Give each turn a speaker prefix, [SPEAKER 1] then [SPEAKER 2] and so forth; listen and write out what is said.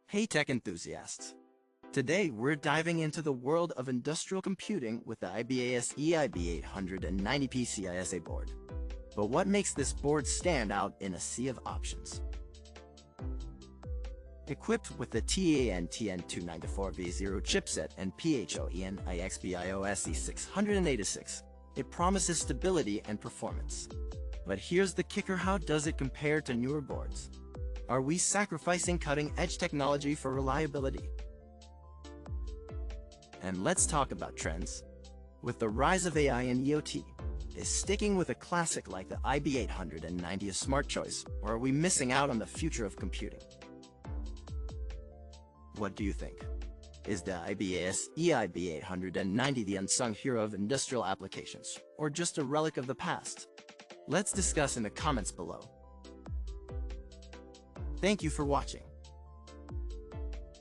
[SPEAKER 1] Hey tech enthusiasts! Today we're diving into the world of industrial computing with the IBASE IB890 PCISA board. But what makes this board stand out in a sea of options? Equipped with the TAN-TN294V0 chipset and PHOEN IXBIOS E686, it promises stability and performance. But here's the kicker: how does it compare to newer boards? Are we sacrificing cutting-edge technology for reliability? And let's talk about trends. With the rise of AI and IoT, is sticking with a classic like the IB890 a smart choice, or are we missing out on the future of computing? What do you think? Is the IBASE IB890 the unsung hero of industrial applications, or just a relic of the past? Let's discuss in the comments below. Thank you for watching.